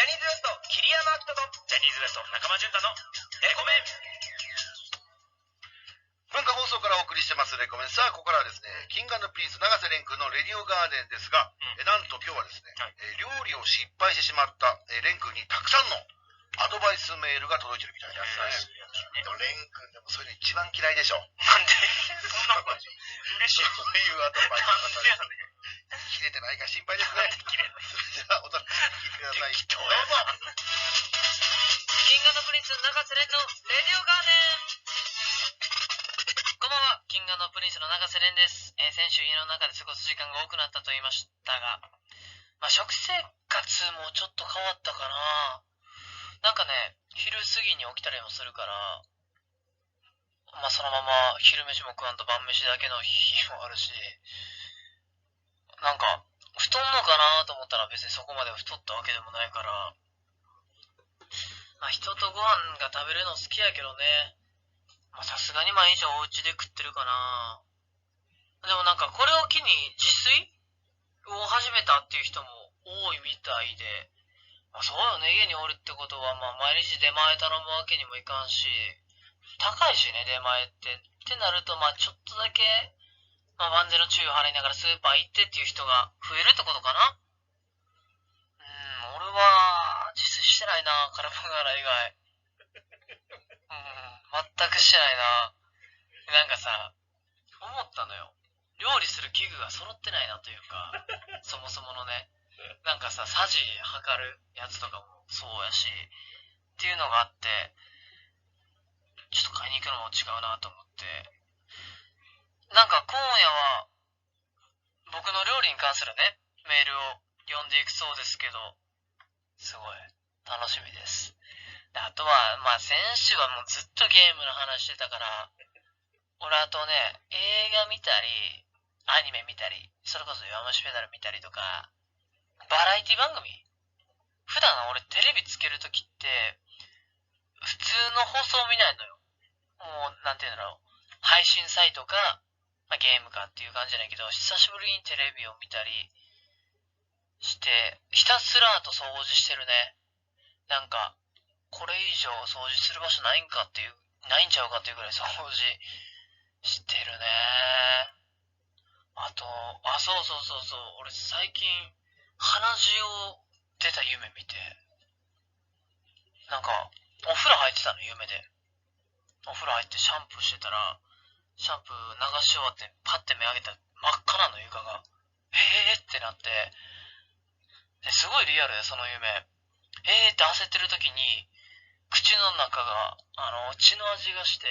ャニーズ WEST 桐山明人とジャニーズ WEST 中間淳太のレコメン。文化放送からお送りしてますレコメン。さあ、ここからはですね、キング&プリンス永瀬廉君のレディオガーデンですが、なんと今日はですね、料理を失敗してしまった廉君にたくさんのアドバイスメールが届いてるみたいですね。でも廉君でもそういうの一番嫌いでしょ。なんでそんな感じ嬉しい。そういうアドバイスなんでやねん。切れてないか心配ですね。切れない。それではお楽しみに聞いてください。どうぞ。キング&プリンス永瀬廉のレディオガーデン。こんばんは、キング&プリンスの永瀬廉です。先週家の中で過ごす時間が多くなったと言いましたが、食生活もちょっと変わったかな。なんかね、昼過ぎに起きたりもするから、そのまま昼飯も食わんと晩飯だけの日もあるし、なんか太んのかなと思ったら別にそこまで太ったわけでもないから、人とご飯が食べるの好きやけどね。さすがに毎日お家で食ってるかな。でもなんかこれを機に自炊を始めたっていう人も多いみたいで、そうよね、家におるってことは毎日出前頼むわけにもいかんし、高いしね、出前って。ってなるとちょっとだけ、万全の注意を払いながらスーパー行ってっていう人が増えるってことかな。俺は自炊してないな、カルボナーラ以外。全くしてないな。なんかさ、思ったのよ。料理する器具が揃ってないなというか、そもそものね。なんかさ、さじ測るやつとかもそうやし、っていうのがあって、ちょっと買いに行くのも違うなと思って。なんか今夜は、僕の料理に関するね、メールを読んでいくそうですけど、すごい楽しみです。であとは、先週はもうずっとゲームの話してたから、俺あとね、映画見たり、アニメ見たり、それこそ弱虫ペダル見たりとか、バラエティ番組、普段俺テレビつけるときって、普通の放送見ないのよ。もう、なんていうんだろう。配信サイトか、ゲームかっていう感じじゃないけど、久しぶりにテレビを見たりして、ひたすらと掃除してるね。なんか、これ以上掃除する場所ないんちゃうかっていうぐらい掃除してるね。あと、そう。俺最近、鼻血を出た夢見て、なんか、お風呂入ってたの、夢で。お風呂入ってシャンプーしてたら、シャンプー流し終わって、パッて目上げたら真っ赤なの床が。ってなって、ですごいリアルで、その夢。って焦ってる時に、口の中が、血の味がして、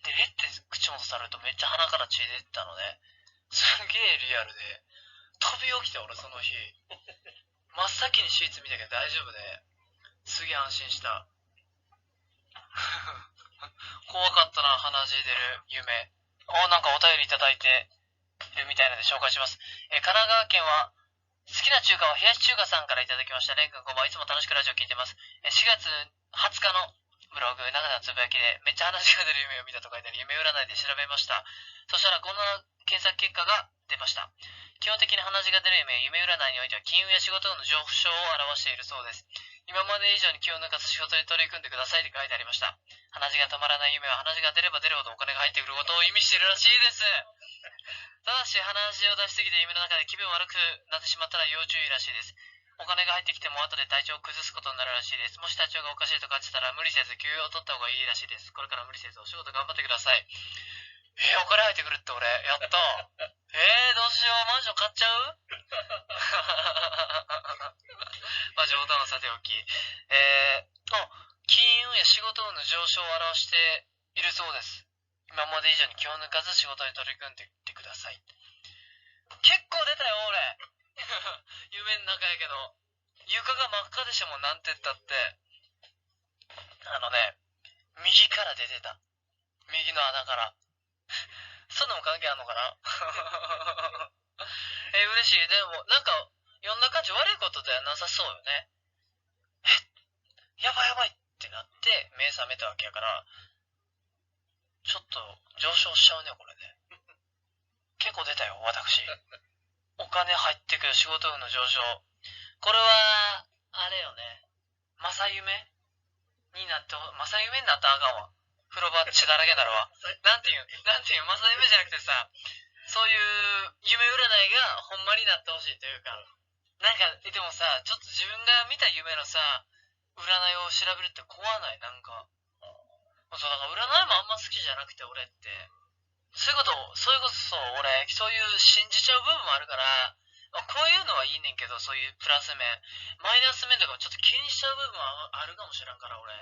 で、って口元されるとめっちゃ鼻から血出てたのね。すげえリアルで、飛び起きて俺その日、真っ先にシーツ見たけど大丈夫で、すげえ安心した。怖かったな、鼻血出る夢。なんかお便りいただいてるみたいなので紹介します。神奈川県は、好きな中華は冷やし中華さんからいただきました。レン君こんばんは。いつも楽しくラジオ聞いてます。4月20日のブログ、長田のつぶやきで、めっちゃ話が出る夢を見たと書いてあり、夢占いで調べました。そしたらこんな検索結果が出ました。基本的に鼻血が出る夢、夢占いにおいては金運や仕事の上昇を表しているそうです。今まで以上に気を抜かず仕事に取り組んでくださいって書いてありました。鼻血が止まらない夢は鼻血が出れば出るほどお金が入ってくることを意味しているらしいです。ただし鼻血を出しすぎて夢の中で気分悪くなってしまったら要注意らしいです。お金が入ってきても後で体調を崩すことになるらしいです。もし体調がおかしいと感じたら無理せず休養を取った方がいいらしいです。これから無理せずお仕事頑張ってください。お金入ってくるって俺、やった。どうしよう、マンション買っちゃう冗談はさておき。金運や仕事運の上昇を表しているそうです。今まで以上に気を抜かず仕事に取り組んでいってください。結構出たよ、俺。夢の中やけど。床が真っ赤でしたもん、なんて言ったって。右から出てた。右の穴から。そんなも関係あんのかな嬉しい。でも、なんか、読んだ感じ悪いことではなさそうよね。やばいってなって、目覚めたわけやから、ちょっと上昇しちゃうね、これね。結構出たよ、私。お金入ってくる仕事運の上昇。これは、あれよね。正夢になって、正夢になったらあかんわ。風呂場血だらけだろわ。なんていう、正夢じゃなくてさ、そういう夢占いがほんまになってほしいというか、なんか、でもさ、ちょっと自分が見た夢のさ、占いを調べるって怖ない？なんか。そう、だから占いもあんま好きじゃなくて、俺って。そういうことそう、俺、そういう信じちゃう部分もあるから、こういうのはいいねんけど、そういうプラス面。マイナス面とかもちょっと気にしちゃう部分はあるかもしらんから、俺。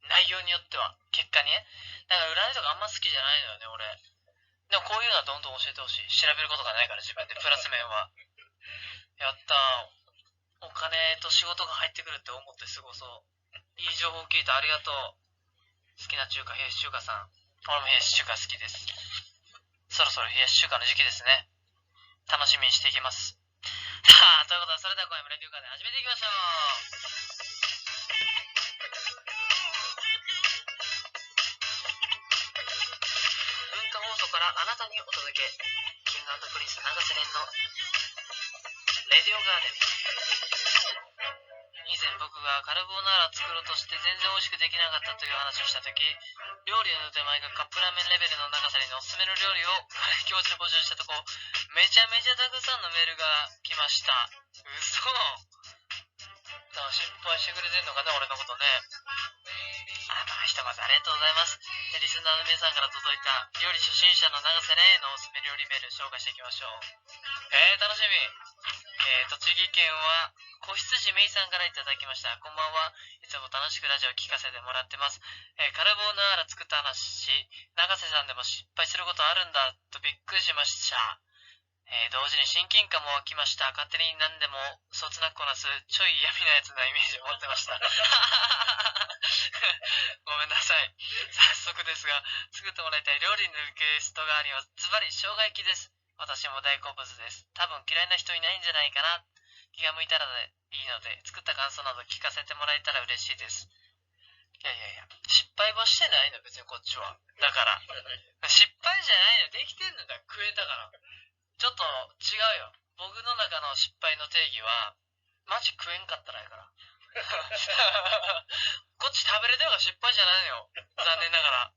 内容によっては。結果にね。だから占いとかあんま好きじゃないのよね、俺。でもこういうのはどんどん教えてほしい。調べることがないから自分で、プラス面は。やったー。お金と仕事が入ってくるって思って過ごそう。いい情報聞いてありがとう。好きな中華、冷やし中華さん。俺も冷やし中華好きです。そろそろ冷やし中華の時期ですね。楽しみにしていきます。さあ、ということで、それでは今夜もレディオカーで始めていきましょう。文化放送からあなたにお届け。キング&プリンス永瀬廉のレディオガーデン。以前僕がカルボナーラ作ろうとして全然美味しくできなかったという話をしたとき、料理の腕前がカップラーメンレベルの長さにおすすめの料理を気持ちで募集したとこ、めちゃめちゃたくさんのメールが来ました。嘘。だから心配してくれてんのかな、俺のことね。ひとまずありがとうございます。リスナーの皆さんから届いた料理初心者の長瀬廉へのおすすめ料理メール紹介していきましょう。楽しみ。栃木県は子羊めいさんからいただきました。こんばんは。いつも楽しくラジオを聞かせてもらってます。カルボナーラ作った話、永瀬さんでも失敗することあるんだとびっくりしました。同時に親近感も湧きました。勝手に何でもそつなくこなすちょい闇なやつなイメージを持ってました。ごめんなさい。早速ですが、作ってもらいたい料理のリクエストがあります。ズバリ生姜焼きです。私も大好物です。多分嫌いな人いないんじゃないかな。気が向いたらでいいので、作った感想など聞かせてもらえたら嬉しいです。いや、失敗はしてないの、別にこっちは。だから、失敗じゃないの、できてんのだ、食えたから。ちょっと違うよ。僕の中の失敗の定義は、マジ食えんかったらやから。こっち食べれてるから失敗じゃないのよ。残念ながら。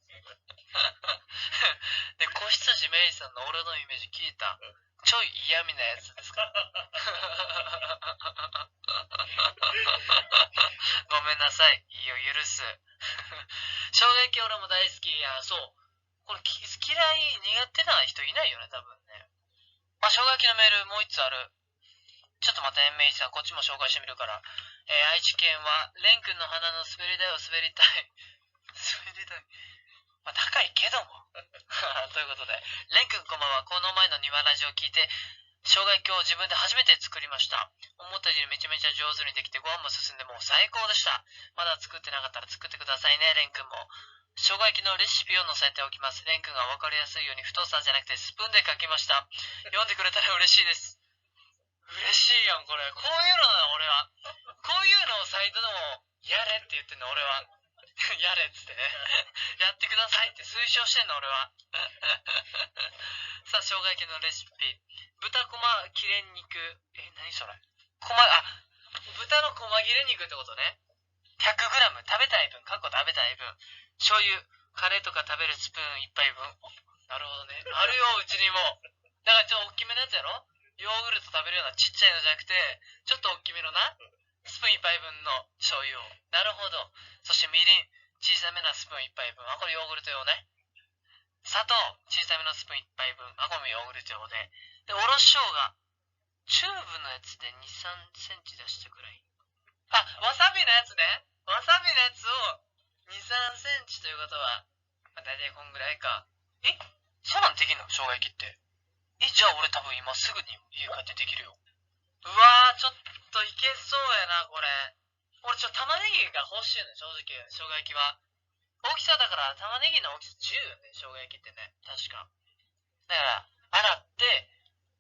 で、子羊メイさんの俺のイメージ聞いた。ちょい嫌味なやつですか。ごめんなさい。いいよ、許す。衝撃俺も大好き。いや、そう。これ嫌い、苦手な人いないよね、多分ね。生姜焼きのメールもう一つある。ちょっと待って、メイさん、こっちも紹介してみるから。愛知県は、レン君の鼻の滑り台を滑りたい。滑り台。まあ、高いけども。ということで、レン君こんばんは。この前の庭ラジオを聞いて、生姜焼きを自分で初めて作りました。思ったよりめちゃめちゃ上手にできて、ご飯も進んでもう最高でした。まだ作ってなかったら作ってくださいね、レン君も。生姜焼きのレシピを載せておきます。レン君が分かりやすいように太さじゃなくてスプーンで書きました。読んでくれたら嬉しいです。嬉しいやん、これ。こういうのなの、俺は。こういうのをサイトでも、やれって言ってんの、俺は。やれっつってね。やってくださいって推奨してんの、俺は。さあ、生姜焼きのレシピ。豚こま切れ肉。何それ。豚のこま切れ肉ってことね。100g 食べたい分、食べたい分。醤油、カレーとか食べるスプーン1杯分。なるほどね。あるよ、うちにも。だからちょっと大きめのやつやろ。ヨーグルト食べるようなちっちゃいのじゃなくて、ちょっと大きめのな、スプーン1杯分の醤油を。なるほど。そしてみりん、小さめなスプーン1杯分。これヨーグルト用ね。砂糖、小さめのスプーン1杯分。これもヨーグルト用で。で、おろし生姜。チューブのやつで2、3センチ出したくらい。わさびのやつね。わさびのやつを2、3センチということは、だいたいこんぐらいか。そうなんできんの？生姜焼きって。じゃあ俺多分今すぐに家帰ってできるよ。うわー、ちょっといけそうやな、これ。俺玉ねぎが欲しいね、正直、生姜焼きは。大きさだから玉ねぎの大きさ10よね、生姜焼きってね。確か。だから、洗って、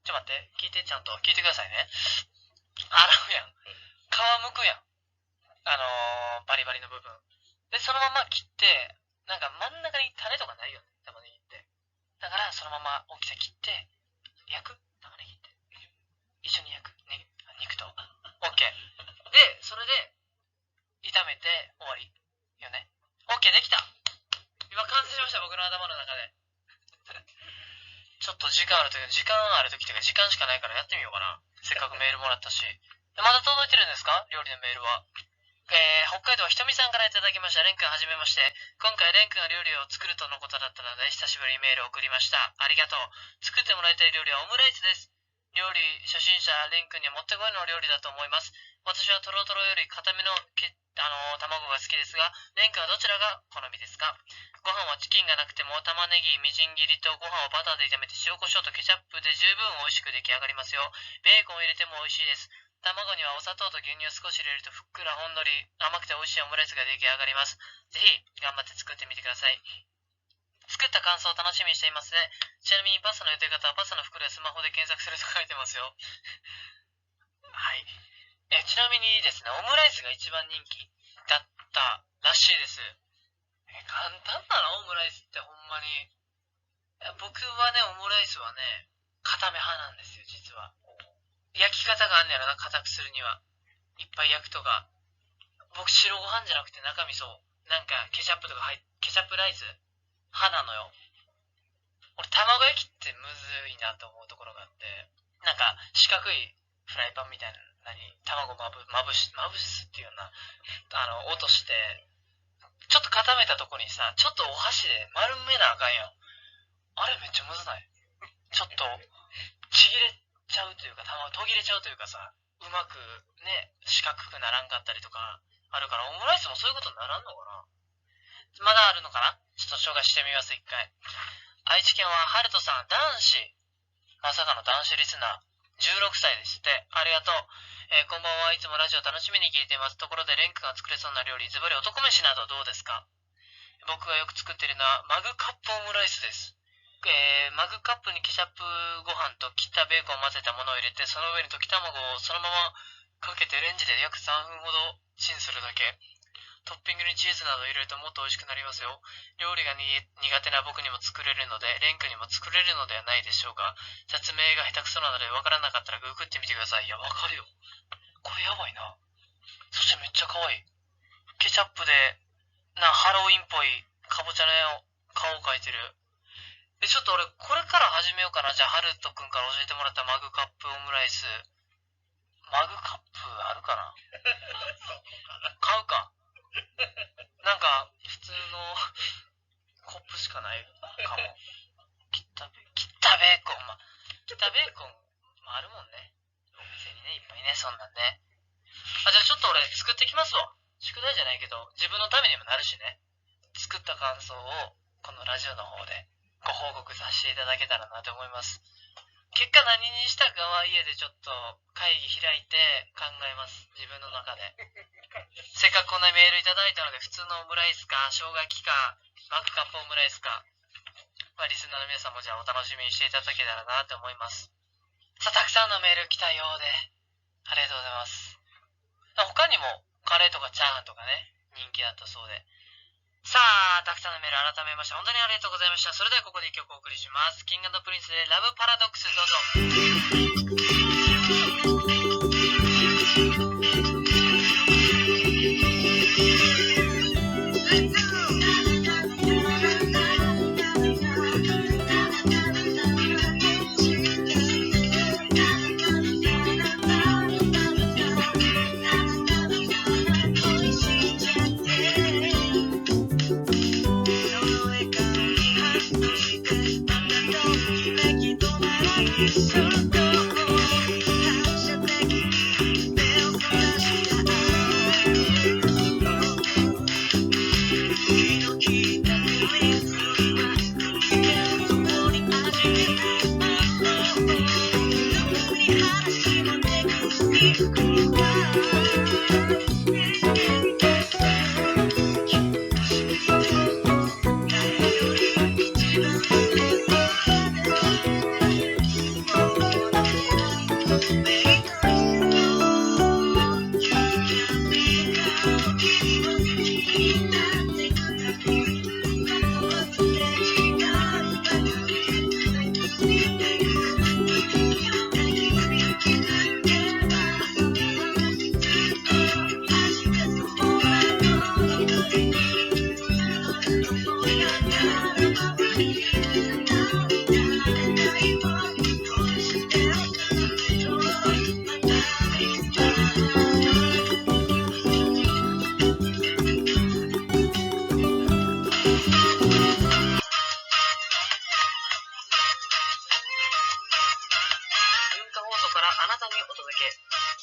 待って、聞いて、ちゃんと。聞いてくださいね。洗うやん。皮むくやん。バリバリの部分。で、そのまま切って、なんか真ん中に種とかないよね、玉ねぎって。だから、そのまま大きさ切って、焼く玉ねぎって。一緒に焼く。ね、肉と。オッケー。で、それ間ある時というか時間しかないからやってみようかな。せっかくメールもらったし。まだ届いてるんですか？料理のメールは。北海道ひとみさんからいただきました。レン君はじめまして。今回レン君が料理を作るとのことだったので久しぶりにメールを送りました。ありがとう。作ってもらいたい料理はオムライスです。料理初心者レン君にはもってこいの料理だと思います。私はトロトロより固めの卵が好きですが、レン君はどちらが好みですか？ご飯はチキンがなくても玉ねぎみじん切りとご飯をバターで炒めて塩コショウとケチャップで十分美味しく出来上がりますよ。ベーコンを入れても美味しいです。卵にはお砂糖と牛乳を少し入れるとふっくらほんのり甘くて美味しいオムライスが出来上がります。ぜひ頑張って作ってみてください。作った感想を楽しみにしていますね。ちなみにパスタの茹で方はパスタの袋でスマホで検索すると書いてますよ。はい。ちなみにですね、オムライスが一番人気だったらしいです。簡単なの？オムライスってほんまに。僕はね、オムライスはね、固め派なんですよ、実は。焼き方があんねやろな、固くするには。いっぱい焼くとか。僕、白ご飯じゃなくて中味噌、なんかケチャップとかケチャップライス派なのよ。俺、卵焼きってむずいなと思うところがあって、なんか四角いフライパンみたいな卵まぶすっていうような、落として、ちょっと固めたとこにさ、ちょっとお箸で丸めなあかんよ。あれめっちゃむずない？ちょっと、ちぎれちゃうというか、途切れちゃうというかさ、うまくね、四角くならんかったりとか、あるから、オムライスもそういうことにならんのかな？まだあるのかな？ちょっと紹介してみます、一回。愛知県はハルトさん、男子。まさかの男子リスナー。16歳ですって。ありがとう。こんばんは。いつもラジオ楽しみに聞いています。ところで、レン君が作れそうな料理、ズバリ男飯などどうですか？僕がよく作っているのは、マグカップオムライスです。マグカップにケチャップご飯と切ったベーコンを混ぜたものを入れて、その上に溶き卵をそのままかけてレンジで約3分ほどチンするだけ。トッピングにチーズなど入れるともっと美味しくなりますよ。料理が苦手な僕にも作れるので、レン君にも作れるのではないでしょうか。説明が下手くそなので分からなかったらググってみてください。いや、わかるよ。これやばいな。そしてめっちゃ可愛い。ケチャップで、ハロウィンっぽいかぼちゃの顔を描いてる。ちょっと俺、これから始めようかな。じゃあ、ハルト君から教えてもらったマグカップオムライス。マグカップあるかな？買うか。なんか、普通のコップしかないかも。切ったベーコン。切ったベーコンもあるもんね。お店にね、いっぱいね、そんなんね。じゃあちょっと俺作ってきますわ。宿題じゃないけど、自分のためにもなるしね。作った感想を、このラジオの方でご報告させていただけたらなと思います。結果何にしたかは家でちょっと会議開いて考えます。自分の中で。せっかくこんなメールいただいたので、普通のオムライスか、生姜焼きか、マグカップオムライスか、リスナーの皆さんもじゃあお楽しみにしていただけたらなと思います。さあ、たくさんのメール来たようで、ありがとうございます。他にもカレーとかチャーハンとかね、人気だったそうで。さあ、たくさんのメール改めまして本当にありがとうございました。それではここで一曲お送りします。キング&プリンスでラブパラドックス、どうぞ。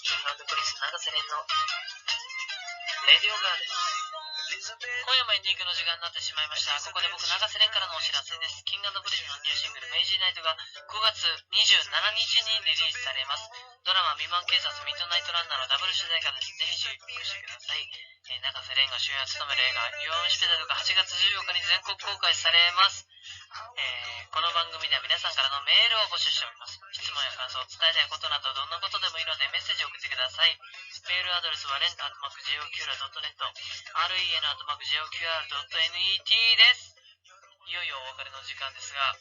キング&プリンス永瀬廉のレディオガーデン。今夜もエンディングの時間になってしまいました。ここで僕、永瀬廉からのお知らせです。キング&プリンスのニューシングル、メイジーナイトが5月27日にリリースされます。ドラマ、未満警察ミッドナイトランナーのダブル主題歌です。ぜひチェックしてください。永瀬廉が主演を務める映画、弱虫ペダルが8月14日に全国公開されます。この番組では皆さんからのメールを募集しております。質問や感想、伝えたいことなどどんなことでもいいのでメッセージを送ってください。メールアドレスはrent@jocura.net ren@jocura.net です。いよいよお別れの時間ですが、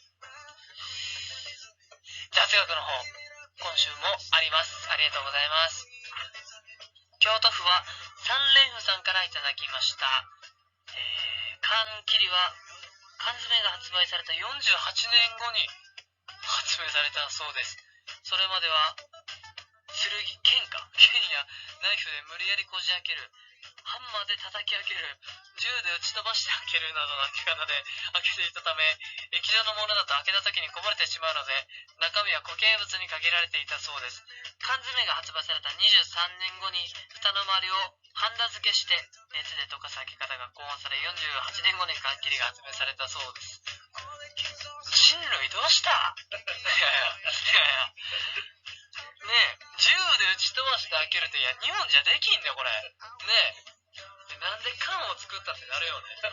雑学の方、今週もあります。ありがとうございます。京都府は三連符さんからいただきました。缶切りは缶詰が発売された48年後に発明されたそうです。それまでは剣やナイフで無理やりこじ開ける、ハンマーで叩き開ける、銃で撃ち飛ばして開けるなどの開け方で開けていたため、液状のものだと開けた時にこぼれてしまうので、中身は固形物に限られていたそうです。缶詰が発売された23年後に蓋の周りをハンダ付けして熱で溶かす開け方が考案され、48年後に缶切りが発明されたそうです。人類どうした？いやねえ、銃で撃ち飛ばして開けるって、いや、日本じゃできんだよ、これ。ねえ。なんで缶を作ったってなるよね。いや、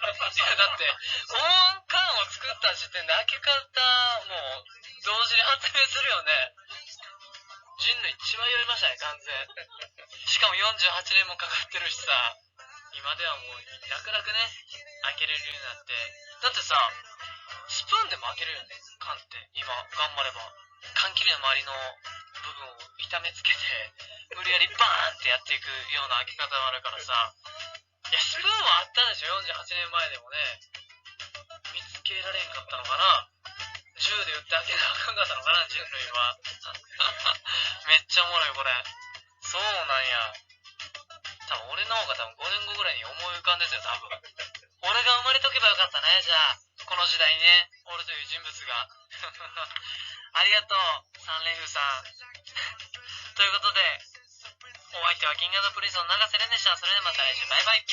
だって、缶を作った時点で開け方、もう、同時に発明するよね。人類一番やりましたね、完全。しかも48年もかかってるしさ、今ではもう、楽々ね、開けれるようになって。だってさ、スプーンでも開けるよね、缶って。今、頑張れば。缶切りの周りの部分を痛めつけて、無理やりバーンってやっていくような開け方もあるからさ。いや、スプーンはあったでしょ、48年前でもね。見つけられんかったのかな。銃で撃って開けなあかんかったのかな、人類は。めっちゃおもろい、これ。そうなんや。多分俺の方が5年後ぐらいに思い浮かんでたよ、多分。俺が生まれとけばよかったね、じゃあ。この時代にね、俺という人物が。ありがとう、三連符さん。ということで、お相手はキング&プリンスの永瀬廉でした。それではまた来週、バイバイ。